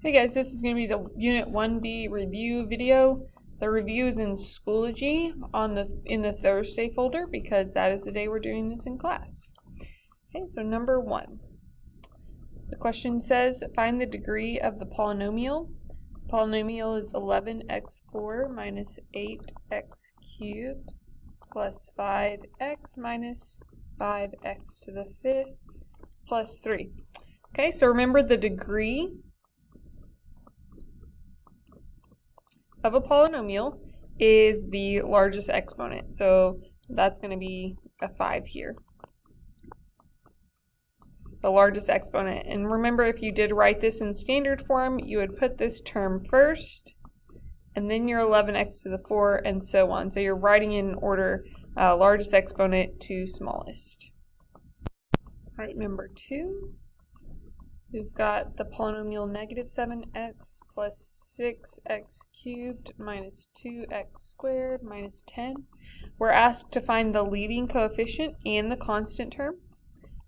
Hey guys, this is going to be the Unit 1B review video. The review is in Schoology in the Thursday folder because that is the day we're doing this in class. Okay, so number 1. The question says, find the degree of the polynomial. Polynomial is 11x4 minus 8x cubed plus 5x minus 5x to the 5th plus 3. Okay, so remember the degree of a polynomial is the largest exponent. So that's going to be a 5 here. The largest exponent. And remember, if you did write this in standard form, you would put this term first, and then your 11x to the 4, and so on. So you're writing in order largest exponent to smallest. All right, number 2. We've got the polynomial negative 7x plus 6x cubed minus 2x squared minus 10. We're asked to find the leading coefficient and the constant term.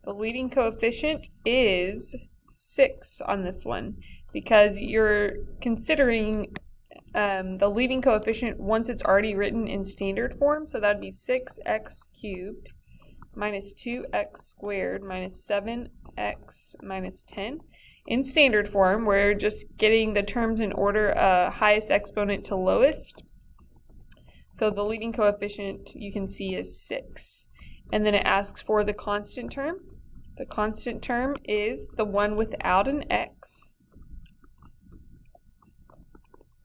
The leading coefficient is 6 on this one because you're considering the leading coefficient once it's already written in standard form. So that would be 6x cubed minus 2x squared minus 7x minus 10. In standard form, we're just getting the terms in order highest exponent to lowest. So the leading coefficient you can see is 6. And then it asks for the constant term. The constant term is the one without an x,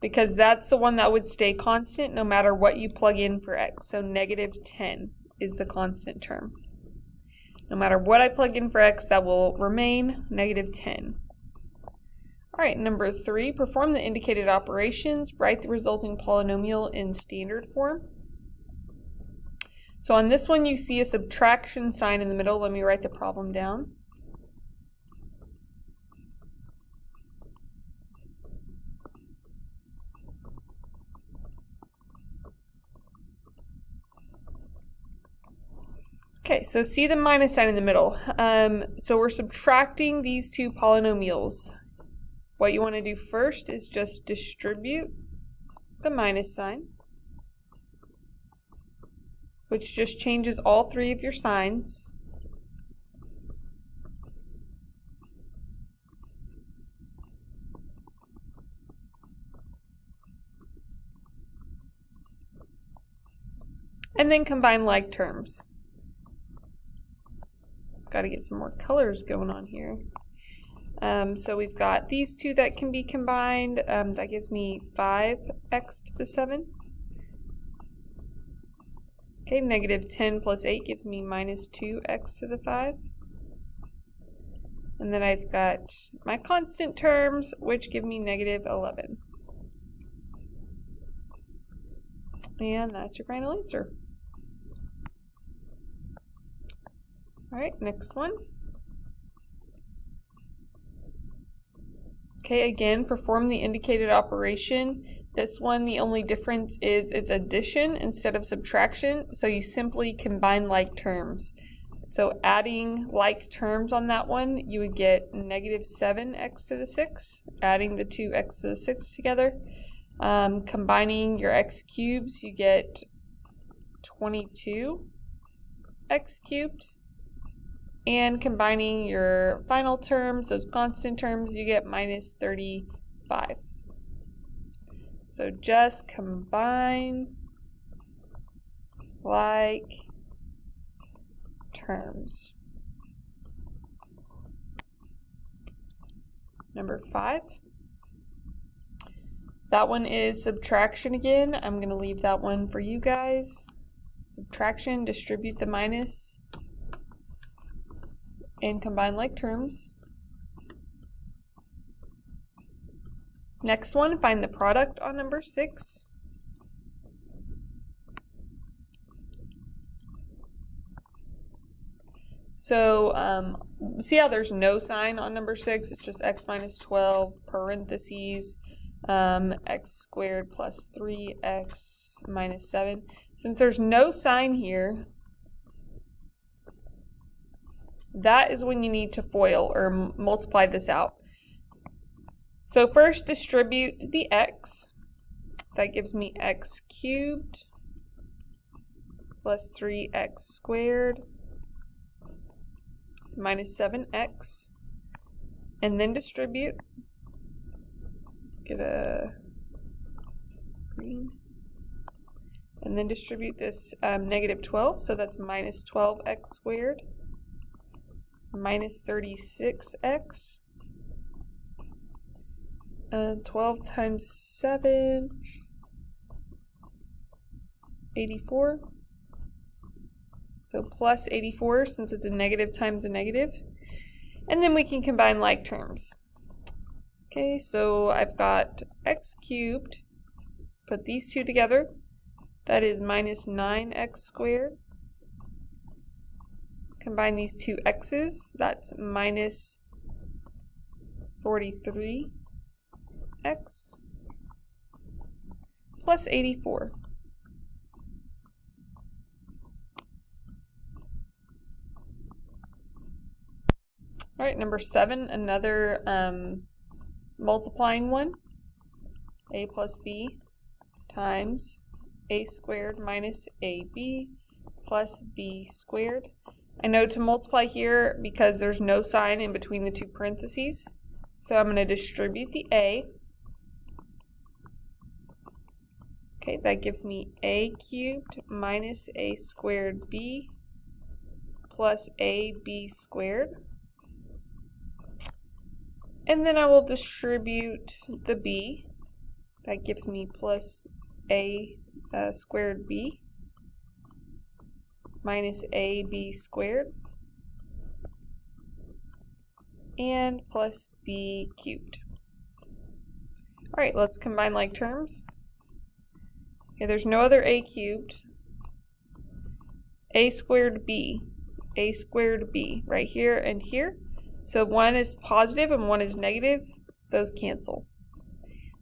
because that's the one that would stay constant no matter what you plug in for x. So negative 10 is the constant term. No matter what I plug in for x, that will remain negative 10. All right, number 3, perform the indicated operations. Write the resulting polynomial in standard form. So on this one, you see a subtraction sign in the middle. Let me write the problem down. Okay, so see the minus sign in the middle. So we're subtracting these two polynomials. What you want to do first is just distribute the minus sign, which just changes all three of your signs. And then combine like terms. Got to get some more colors going on here. So we've got these two that can be combined. That gives me 5x to the 7. Okay, negative 10 plus 8 gives me minus 2x to the 5. And then I've got my constant terms, which give me negative 11. And that's your final answer. All right, next one. Okay, again, perform the indicated operation. This one, the only difference is it's addition instead of subtraction, so you simply combine like terms. So adding like terms on that one, you would get negative 7x to the 6, adding the two x to the 6 together. Combining your x cubes, you get 22x cubed. And combining your final terms, those constant terms, you get minus 35. So just combine like terms. Number 5. That one is subtraction again. I'm going to leave that one for you guys. Subtraction, distribute the minus, and combine like terms. Next one, find the product on number 6. So see how there's no sign on number 6? It's just x minus 12 parentheses x squared plus 3x minus 7. Since there's no sign here, that is when you need to FOIL or multiply this out. So first distribute the x. That gives me x cubed plus 3x squared minus 7x. And then distribute. Let's get a green. And then distribute this negative 12, so that's minus 12x squared minus 36x. 12 times 7, 84. So plus 84 since it's a negative times a negative. And then we can combine like terms. Okay, so I've got x cubed. Put these two together. That is minus 9x squared. Combine these two x's. That's minus 43x plus 84. All right, number 7, another multiplying one. A plus b times a squared minus ab plus b squared. I know to multiply here because there's no sign in between the two parentheses. So I'm going to distribute the a. Okay, that gives me a cubed minus a squared b plus ab squared. And then I will distribute the b. That gives me plus a squared b minus ab squared and plus b cubed. All right, let's combine like terms. Okay, there's no other a cubed. A squared b right here and here. So one is positive and one is negative. Those cancel.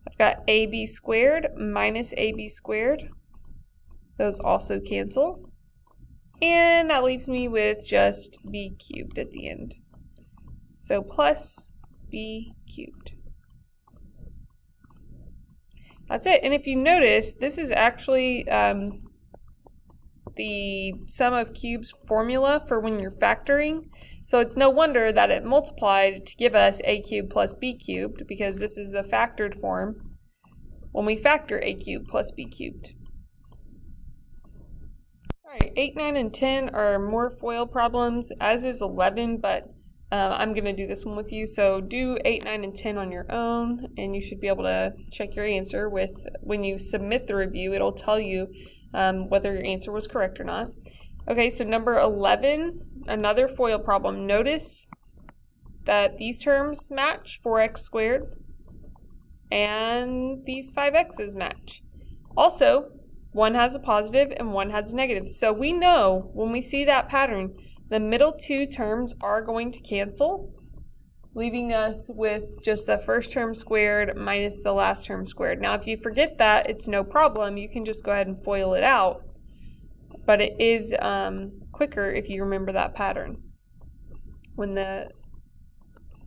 I've got ab squared minus ab squared. Those also cancel. And that leaves me with just b cubed at the end. So plus b cubed. That's it. And if you notice, this is actually the sum of cubes formula for when you're factoring. So it's no wonder that it multiplied to give us a cubed plus b cubed, because this is the factored form when we factor a cubed plus b cubed. Alright, 8, 9, and 10 are more FOIL problems, as is 11, but I'm going to do this one with you. So do 8, 9, and 10 on your own, and you should be able to check your answer with, when you submit the review, it'll tell you whether your answer was correct or not. Okay, so number 11, another FOIL problem. Notice that these terms match, 4x squared, and these 5x's match. Also, one has a positive and one has a negative. So we know when we see that pattern, the middle two terms are going to cancel, leaving us with just the first term squared minus the last term squared. Now, if you forget that, it's no problem. You can just go ahead and FOIL it out. But it is quicker if you remember that pattern. When the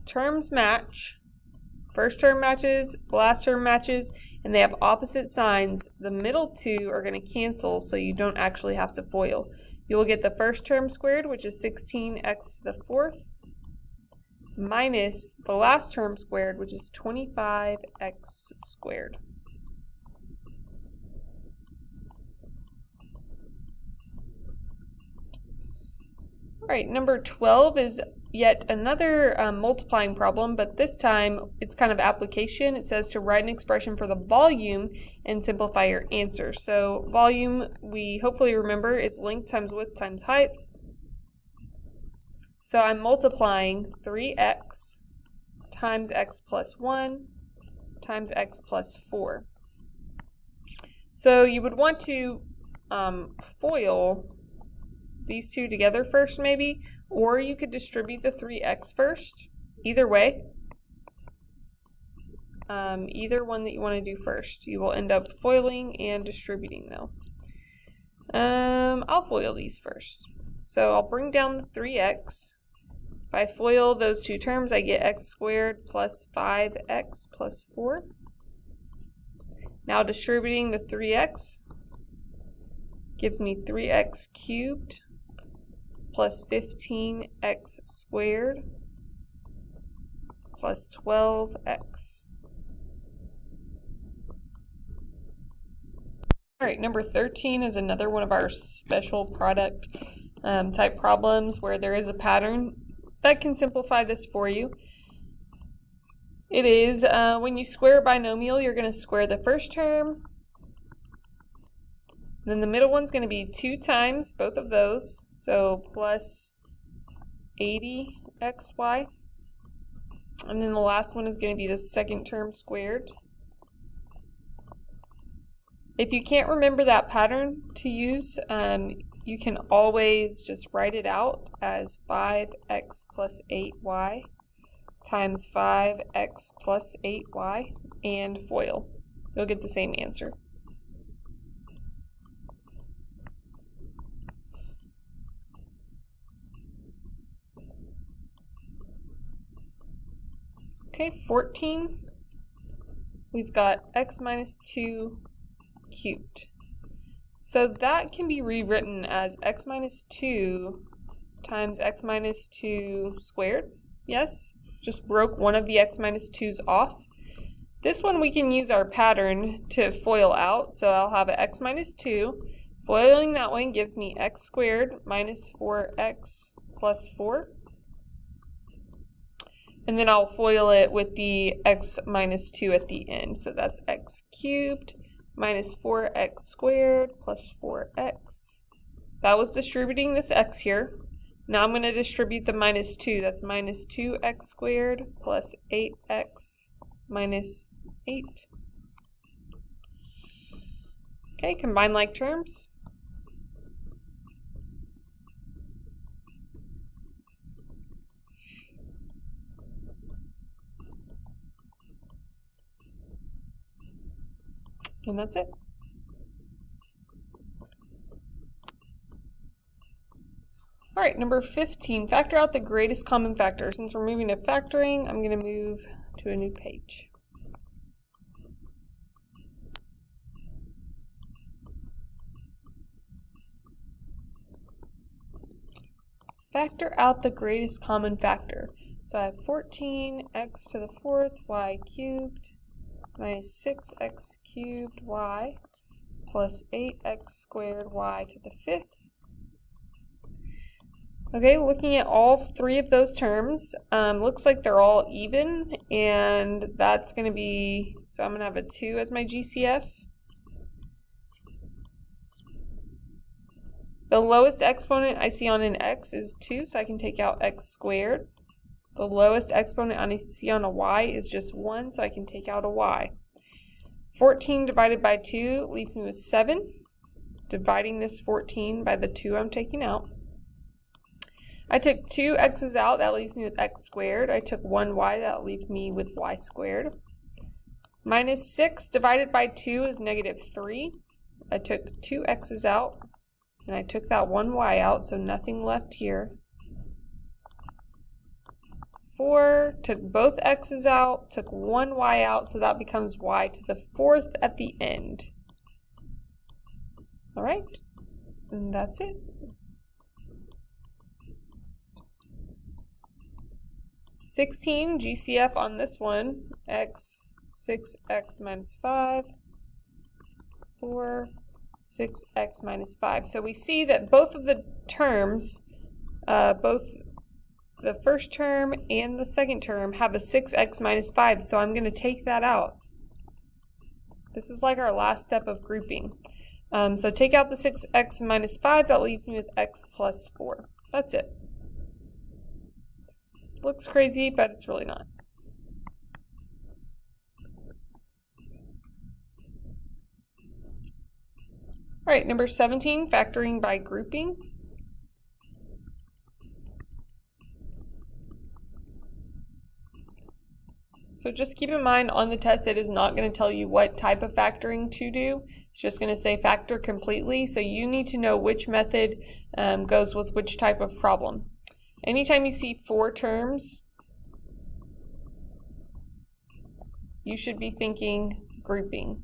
terms match, first term matches, last term matches, and they have opposite signs, the middle two are going to cancel, so you don't actually have to FOIL. You will get the first term squared, which is 16x to the 4th, minus the last term squared, which is 25x squared. All right, number 12 is yet another multiplying problem, but this time it's kind of application. It says to write an expression for the volume and simplify your answer. So volume, we hopefully remember, is length times width times height. So I'm multiplying 3x times x plus 1 times x plus 4. So you would want to FOIL these two together first maybe, or you could distribute the 3x first. Either way, either one that you want to do first. You will end up FOILing and distributing though. I'll FOIL these first. So I'll bring down the 3x. If I FOIL those two terms, I get x squared plus 5x plus 4. Now distributing the 3x gives me 3x cubed plus 15x squared plus 12x. All right, number 13 is another one of our special product type problems where there is a pattern that can simplify this for you. It is when you square a binomial, you're going to square the first term. Then the middle one's going to be 2 times both of those, so plus 80xy. And then the last one is going to be the second term squared. If you can't remember that pattern to use, you can always just write it out as 5x plus 8y times 5x plus 8y and FOIL. You'll get the same answer. Okay, 14, we've got x minus 2 cubed. So that can be rewritten as x minus 2 times x minus 2 squared. Yes, just broke one of the x minus 2's off. This one we can use our pattern to FOIL out, so I'll have an x minus 2. FOILing that one gives me x squared minus 4x plus 4. And then I'll FOIL it with the x minus 2 at the end. So that's x cubed minus 4x squared plus 4x. That was distributing this x here. Now I'm going to distribute the minus 2. That's minus 2x squared plus 8x minus 8. Okay, combine like terms. And that's it. All right, number 15, factor out the greatest common factor. Since we're moving to factoring, I'm going to move to a new page. Factor out the greatest common factor. So I have 14x to the 4th y cubed minus 6x cubed y plus 8x squared y to the 5th. Okay, looking at all three of those terms, looks like they're all even, and that's going to be, so I'm going to have a 2 as my GCF. The lowest exponent I see on an x is 2, so I can take out x squared. The lowest exponent I see on a y is just 1, so I can take out a y. 14 divided by 2 leaves me with 7. Dividing this 14 by the 2 I'm taking out. I took 2 x's out, that leaves me with x squared. I took 1 y, that leaves me with y squared. Minus 6 divided by 2 is negative 3. I took 2 x's out, and I took that 1 y out, so nothing left here. 4, took both x's out, took 1 y out, so that becomes y to the 4th at the end. All right, and that's it. (16) GCF on this one, x, 6x minus 5, 4, 6x minus 5. So we see that both of the terms, both the first term and the second term have a 6x minus 5, so I'm going to take that out. This is like our last step of grouping. So take out the 6x minus 5, that leaves me with x plus 4. That's it. Looks crazy, but it's really not. All right, number 17, factoring by grouping. So just keep in mind on the test it is not going to tell you what type of factoring to do. It's just going to say factor completely, so you need to know which method goes with which type of problem. Anytime you see 4 terms, you should be thinking grouping.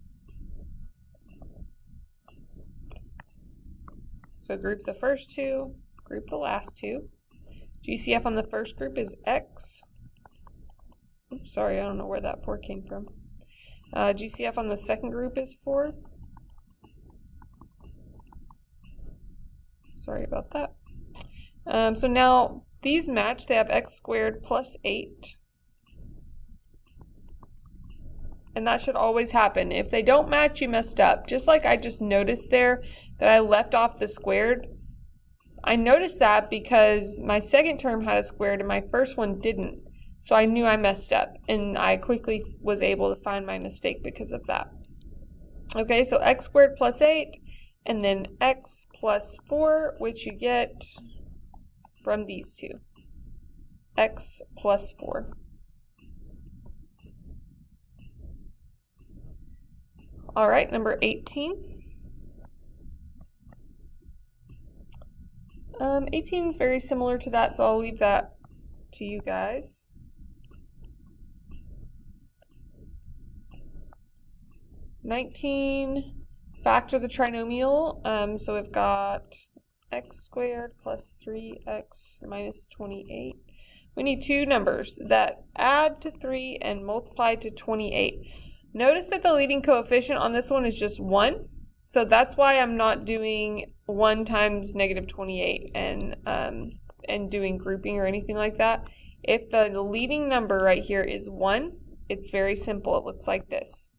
So group the first 2, group the last 2. GCF on the first group is X. Oops, sorry, I don't know where that 4 came from. GCF on the second group is 4. Sorry about that. So now these match. They have x squared plus 8. And that should always happen. If they don't match, you messed up. Just like I just noticed there that I left off the squared. I noticed that because my second term had a squared and my first one didn't. So I knew I messed up, and I quickly was able to find my mistake because of that. Okay, so x squared plus 8, and then x plus 4, which you get from these two. X plus 4. All right, number 18. 18 is very similar to that, so I'll leave that to you guys. Factor the trinomial. So we've got x squared plus 3x minus 28. We need two numbers that add to 3 and multiply to 28. Notice that the leading coefficient on this one is just 1. So that's why I'm not doing 1 times negative 28 and doing grouping or anything like that. If the leading number right here is 1, it's very simple. It looks like this.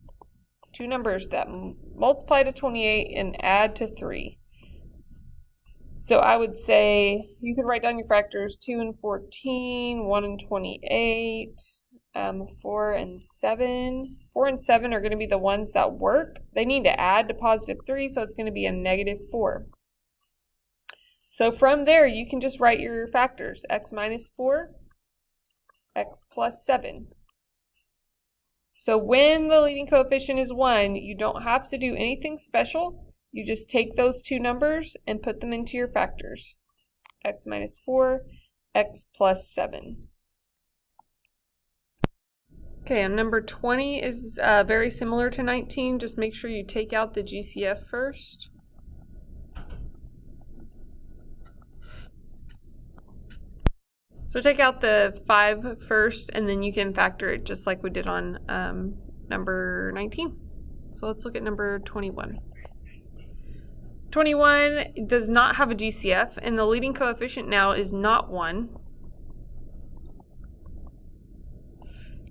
Two numbers that multiply to 28 and add to 3. So I would say you could write down your factors 2 and 14, 1 and 28, 4 and 7. 4 and 7 are going to be the ones that work. They need to add to positive 3, so it's going to be a negative 4. So from there, you can just write your factors. X minus 4, x plus 7. So when the leading coefficient is 1, you don't have to do anything special. You just take those two numbers and put them into your factors. X minus 4, x plus 7. Okay, and number 20 is very similar to 19. Just make sure you take out the GCF first. So take out the 5 first, and then you can factor it just like we did on number 19. So let's look at number 21. 21 does not have a GCF, and the leading coefficient now is not 1.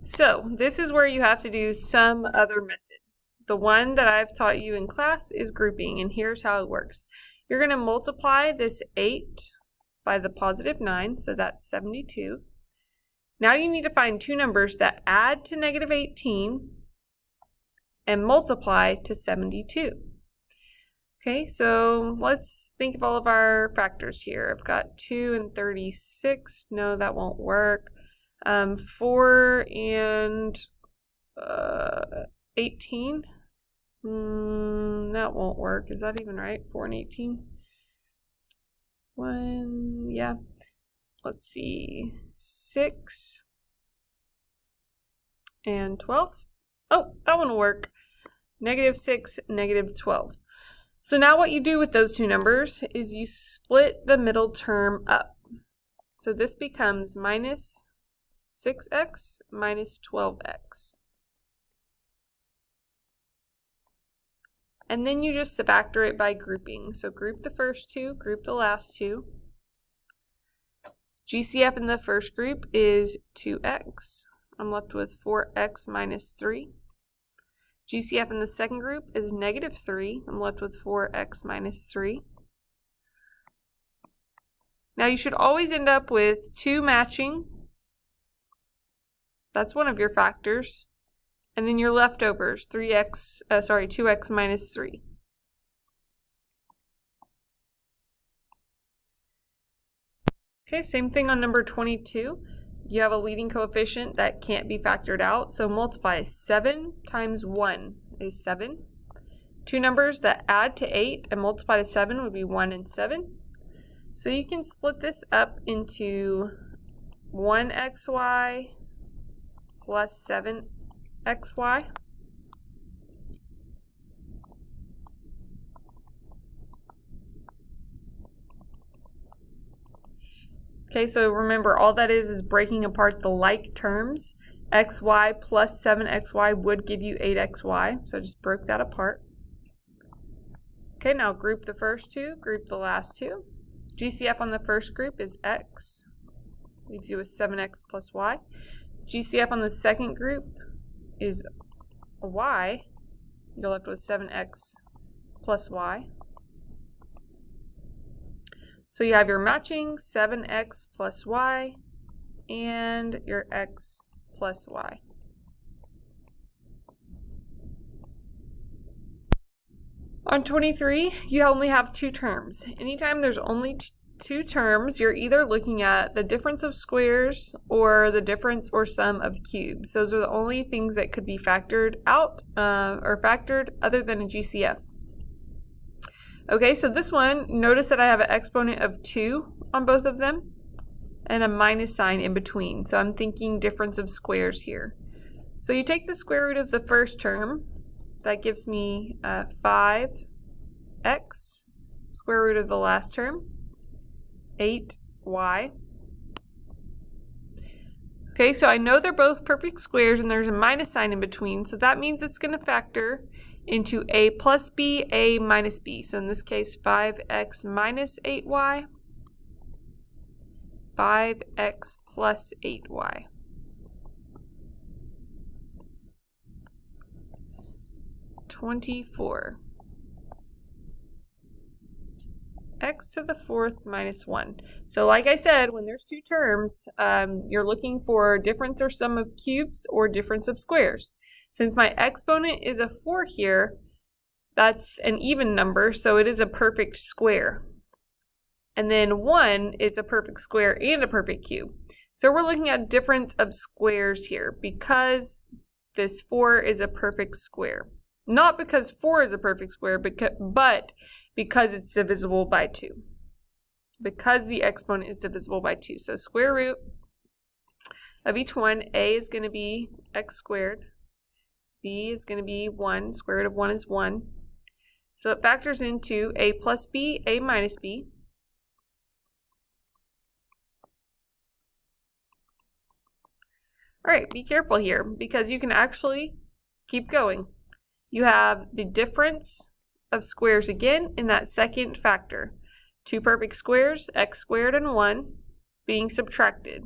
So this is where you have to do some other method. The one that I've taught you in class is grouping, and here's how it works. You're going to multiply this 8 by the positive 9, so that's 72. Now you need to find two numbers that add to negative 18 and multiply to 72. Okay, so let's think of all of our factors here. I've got 2 and 36. No, that won't work. 4 and 18. That won't work. Is that even right? 4 and 18? 1, yeah. Let's see. 6 and 12. Oh, that one will work. Negative 6, negative 12. So now what you do with those two numbers is you split the middle term up. So this becomes minus 6x minus 12x. And then you just factor it by grouping. So group the first two, group the last two. GCF in the first group is 2x. I'm left with 4x minus 3. GCF in the second group is negative 3. I'm left with 4x minus 3. Now you should always end up with 2 matching. That's one of your factors. And then your leftovers, 2x minus 3. Okay, same thing on number 22. You have a leading coefficient that can't be factored out, so multiply 7 times 1 is 7. Two numbers that add to 8 and multiply to 7 would be 1 and 7. So you can split this up into 1xy plus 7xy. Okay, so remember, all that is breaking apart the like terms. Xy plus 7xy would give you 8xy, so I just broke that apart. Okay, now group the first two, group the last two. GCF on the first group is x, leaves you with 7x plus y. GCF on the second group is y, you're left with 7x plus y. So you have your matching 7x plus y and your x plus y. On 23, you only have two terms. Anytime there's only two terms, you're either looking at the difference of squares or the difference or sum of cubes. Those are the only things that could be factored out or factored other than a GCF. Okay, so this one, notice that I have an exponent of 2 on both of them and a minus sign in between. So I'm thinking difference of squares here. So you take the square root of the first term, that gives me 5x, square root of the last term, 8y. Okay, so I know they're both perfect squares and there's a minus sign in between, so that means it's going to factor into a plus b, a minus b. So in this case, 5x minus 8y, 5x plus 8y. X to the fourth minus 1. So like I said, when there's two terms, you're looking for difference or sum of cubes or difference of squares. Since my exponent is a 4 here, that's an even number, so it is a perfect square. And then 1 is a perfect square and a perfect cube. So we're looking at difference of squares here because this 4 is a perfect square. Not because 4 is a perfect square, but because it's divisible by 2. Because the exponent is divisible by 2. So square root of each one, a is going to be x squared. B is going to be 1. Square root of 1 is 1. So it factors into a plus b, a minus b. All right, be careful here because you can actually keep going. You have the difference of squares again in that second factor. Two perfect squares, x squared and 1, being subtracted.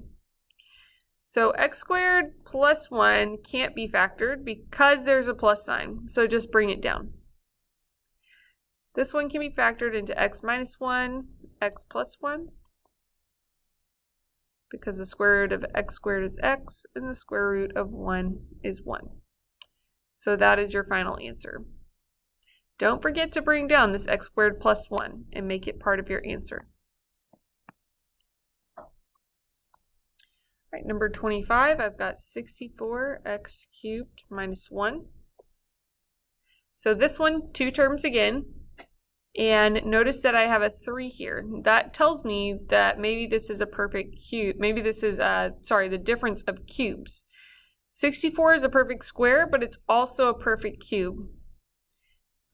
So x squared plus 1 can't be factored because there's a plus sign, so just bring it down. This one can be factored into x minus 1, x plus 1, because the square root of x squared is x, and the square root of 1 is 1. So that is your final answer. Don't forget to bring down this x squared plus 1 and make it part of your answer. All right, number 25, I've got 64x cubed minus 1. So this one, two terms again. And notice that I have a 3 here. That tells me that maybe this is a perfect cube. Maybe this is, the difference of cubes. 64 is a perfect square, but it's also a perfect cube.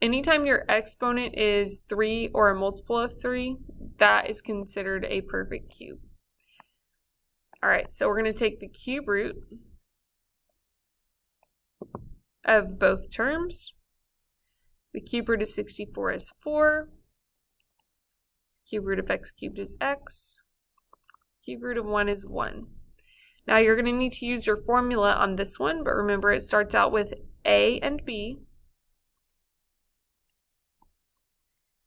Anytime your exponent is 3 or a multiple of 3, that is considered a perfect cube. All right, so we're going to take the cube root of both terms. The cube root of 64 is 4. Cube root of x cubed is x. Cube root of 1 is 1. Now you're going to need to use your formula on this one, but remember it starts out with a and b.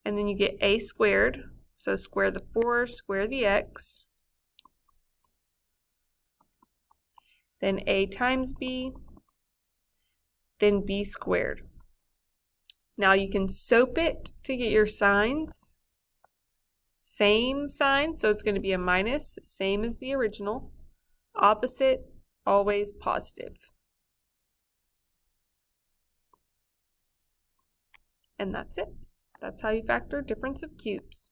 And then you get a squared. So square the 4, square the x. Then a times b. Then b squared. Now you can SOAP it to get your signs. Same sign, so it's going to be a minus, same as the original. Opposite, always positive. And that's it. That's how you factor difference of cubes.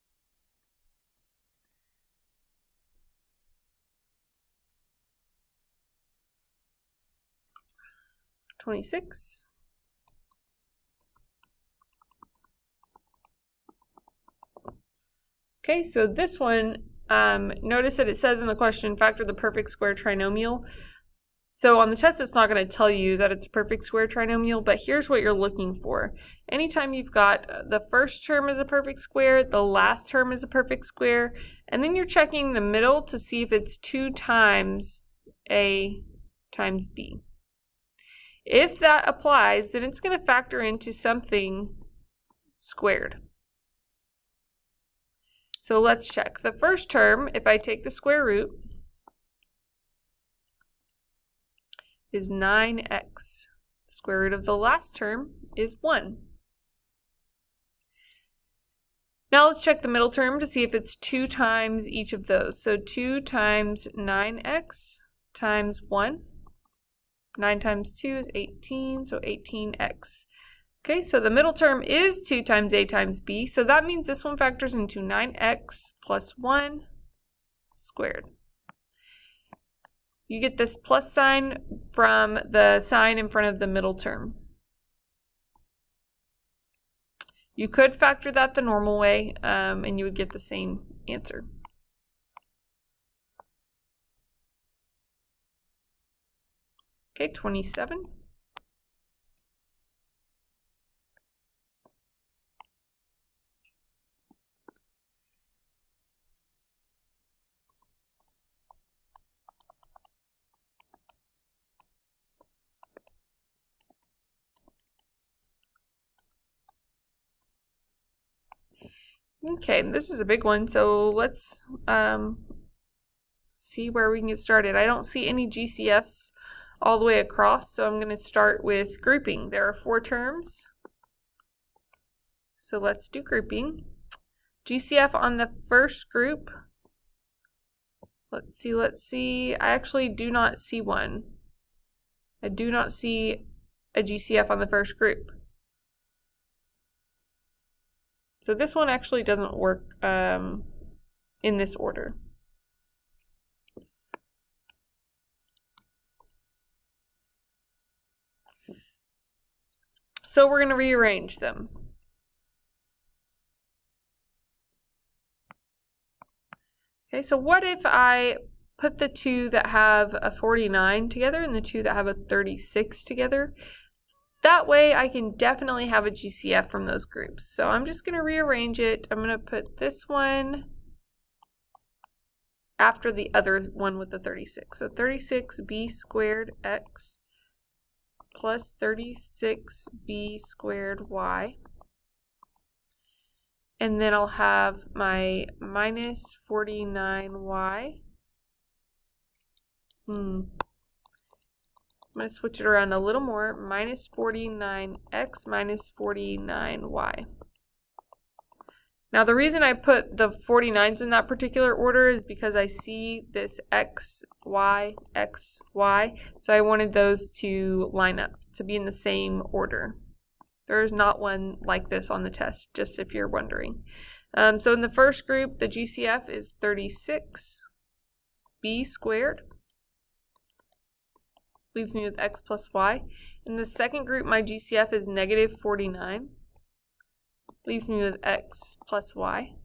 26. Okay, so this one, notice that it says in the question, factor the perfect square trinomial. So on the test, it's not going to tell you that it's a perfect square trinomial, but here's what you're looking for. Anytime you've got the first term is a perfect square, the last term is a perfect square, and then you're checking the middle to see if it's 2 times A times B. If that applies, then it's going to factor into something squared. So let's check. The first term, if I take the square root, is 9x. The square root of the last term is 1. Now let's check the middle term to see if it's 2 times each of those. So 2 times 9x times 1. 9 times 2 is 18, so 18x. Okay, so the middle term is 2 times A times B, so that means this one factors into 9x plus 1 squared. You get this plus sign from the sign in front of the middle term. You could factor that the normal way, and you would get the same answer. Okay, 27. Okay, this is a big one, so let's see where we can get started. I don't see any GCFs all the way across, so I'm going to start with grouping. There are 4 terms, so let's do grouping. GCF on the first group, let's see, I actually do not see one. I do not see a GCF on the first group. So this one actually doesn't work in this order. So we're going to rearrange them. Okay, so what if I put the 2 that have a 49 together and the 2 that have a 36 together? That way I can definitely have a GCF from those groups. So I'm just going to rearrange it. I'm going to put this one after the other one with the 36. So 36b squared x plus 36b squared y. And then I'll have my minus 49y. I'm going to switch it around a little more. Minus 49x minus 49y. Now the reason I put the 49s in that particular order is because I see this x, y, x, y. So I wanted those to line up, to be in the same order. There's not one like this on the test, just if you're wondering. So in the first group, the GCF is 36b squared. Leaves me with x plus y. In the second group, my GCF is negative 49. Leaves me with x plus y.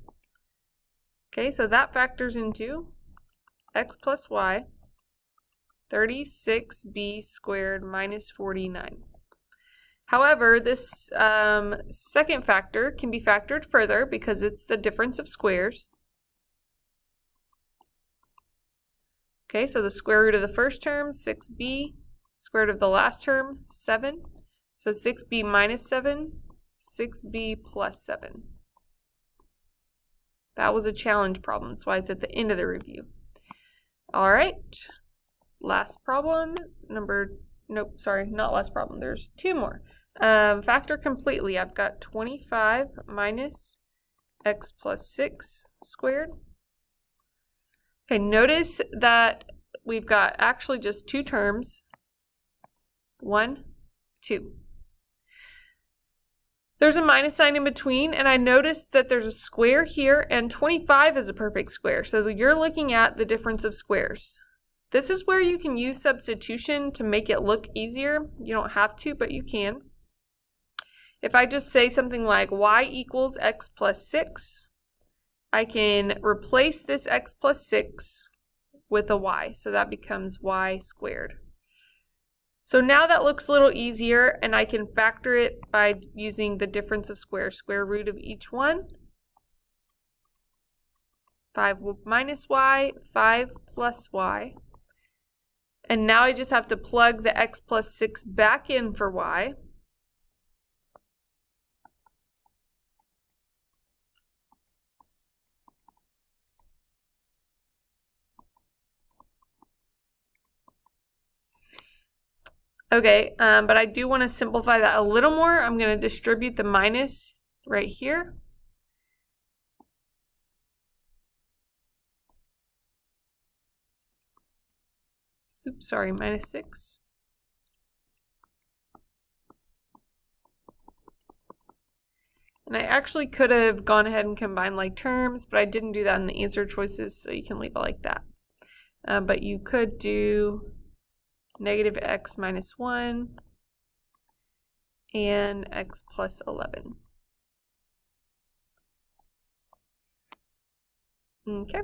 Okay, so that factors into x plus y, 36b squared minus 49. However, this second factor can be factored further because it's the difference of squares. Okay, so the square root of the first term, 6b, square root of the last term, 7. So 6b minus 7, 6b plus 7. That was a challenge problem, that's why it's at the end of the review. All right, last problem, nope, sorry, not last problem, there's 2 more. Factor completely, I've got 25 minus x plus 6 squared. Okay, notice that we've got actually just 2 terms, 1, 2. There's a minus sign in between, and I noticed that there's a square here, and 25 is a perfect square, so you're looking at the difference of squares. This is where you can use substitution to make it look easier. You don't have to, but you can. If I just say something like y equals x plus 6, I can replace this x plus 6 with a y, so that becomes y squared. So now that looks a little easier, and I can factor it by using the difference of squares, square root of each one. 5 minus y, 5 plus y. And now I just have to plug the x plus 6 back in for y. Okay, but I do want to simplify that a little more. I'm going to distribute the minus right here. Oops, sorry, minus 6. And I actually could have gone ahead and combined like terms, but I didn't do that in the answer choices, so you can leave it like that. But you could do negative x minus 1 and x plus 11. Okay.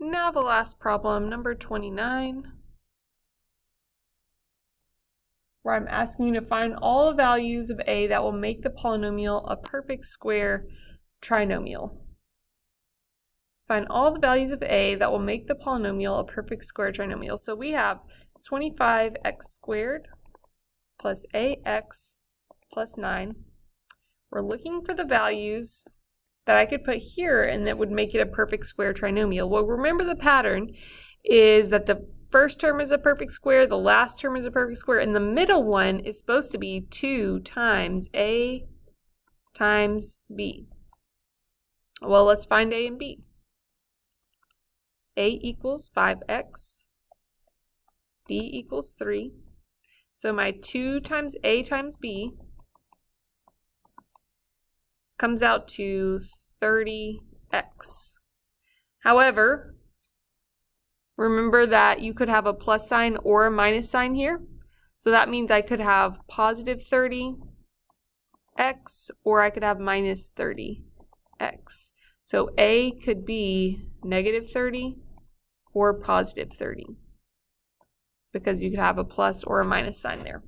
Now the last problem, number 29, where I'm asking you to find all the values of a that will make the polynomial a perfect square trinomial. Find all the values of a that will make the polynomial a perfect square trinomial. So we have 25x squared plus ax plus 9. We're looking for the values that I could put here and that would make it a perfect square trinomial. Well, remember the pattern is that the first term is a perfect square, the last term is a perfect square, and the middle one is supposed to be 2 times a times b. Well, let's find a and b. A equals 5x, b equals 3. So my 2 times a times b comes out to 30x. However, remember that you could have a plus sign or a minus sign here. So that means I could have positive 30x or I could have minus 30x. So a could be negative 30 or positive 30 because you could have a plus or a minus sign there.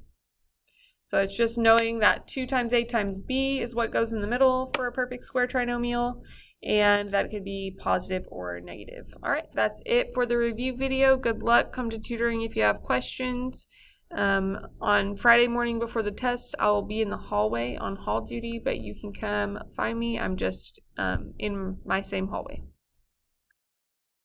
So it's just knowing that 2 times a times b is what goes in the middle for a perfect square trinomial, and that could be positive or negative. All right, that's it for the review video. Good luck. Come to tutoring if you have questions. On Friday morning before the test, I will be in the hallway on hall duty, but you can come find me. I'm just in my same hallway.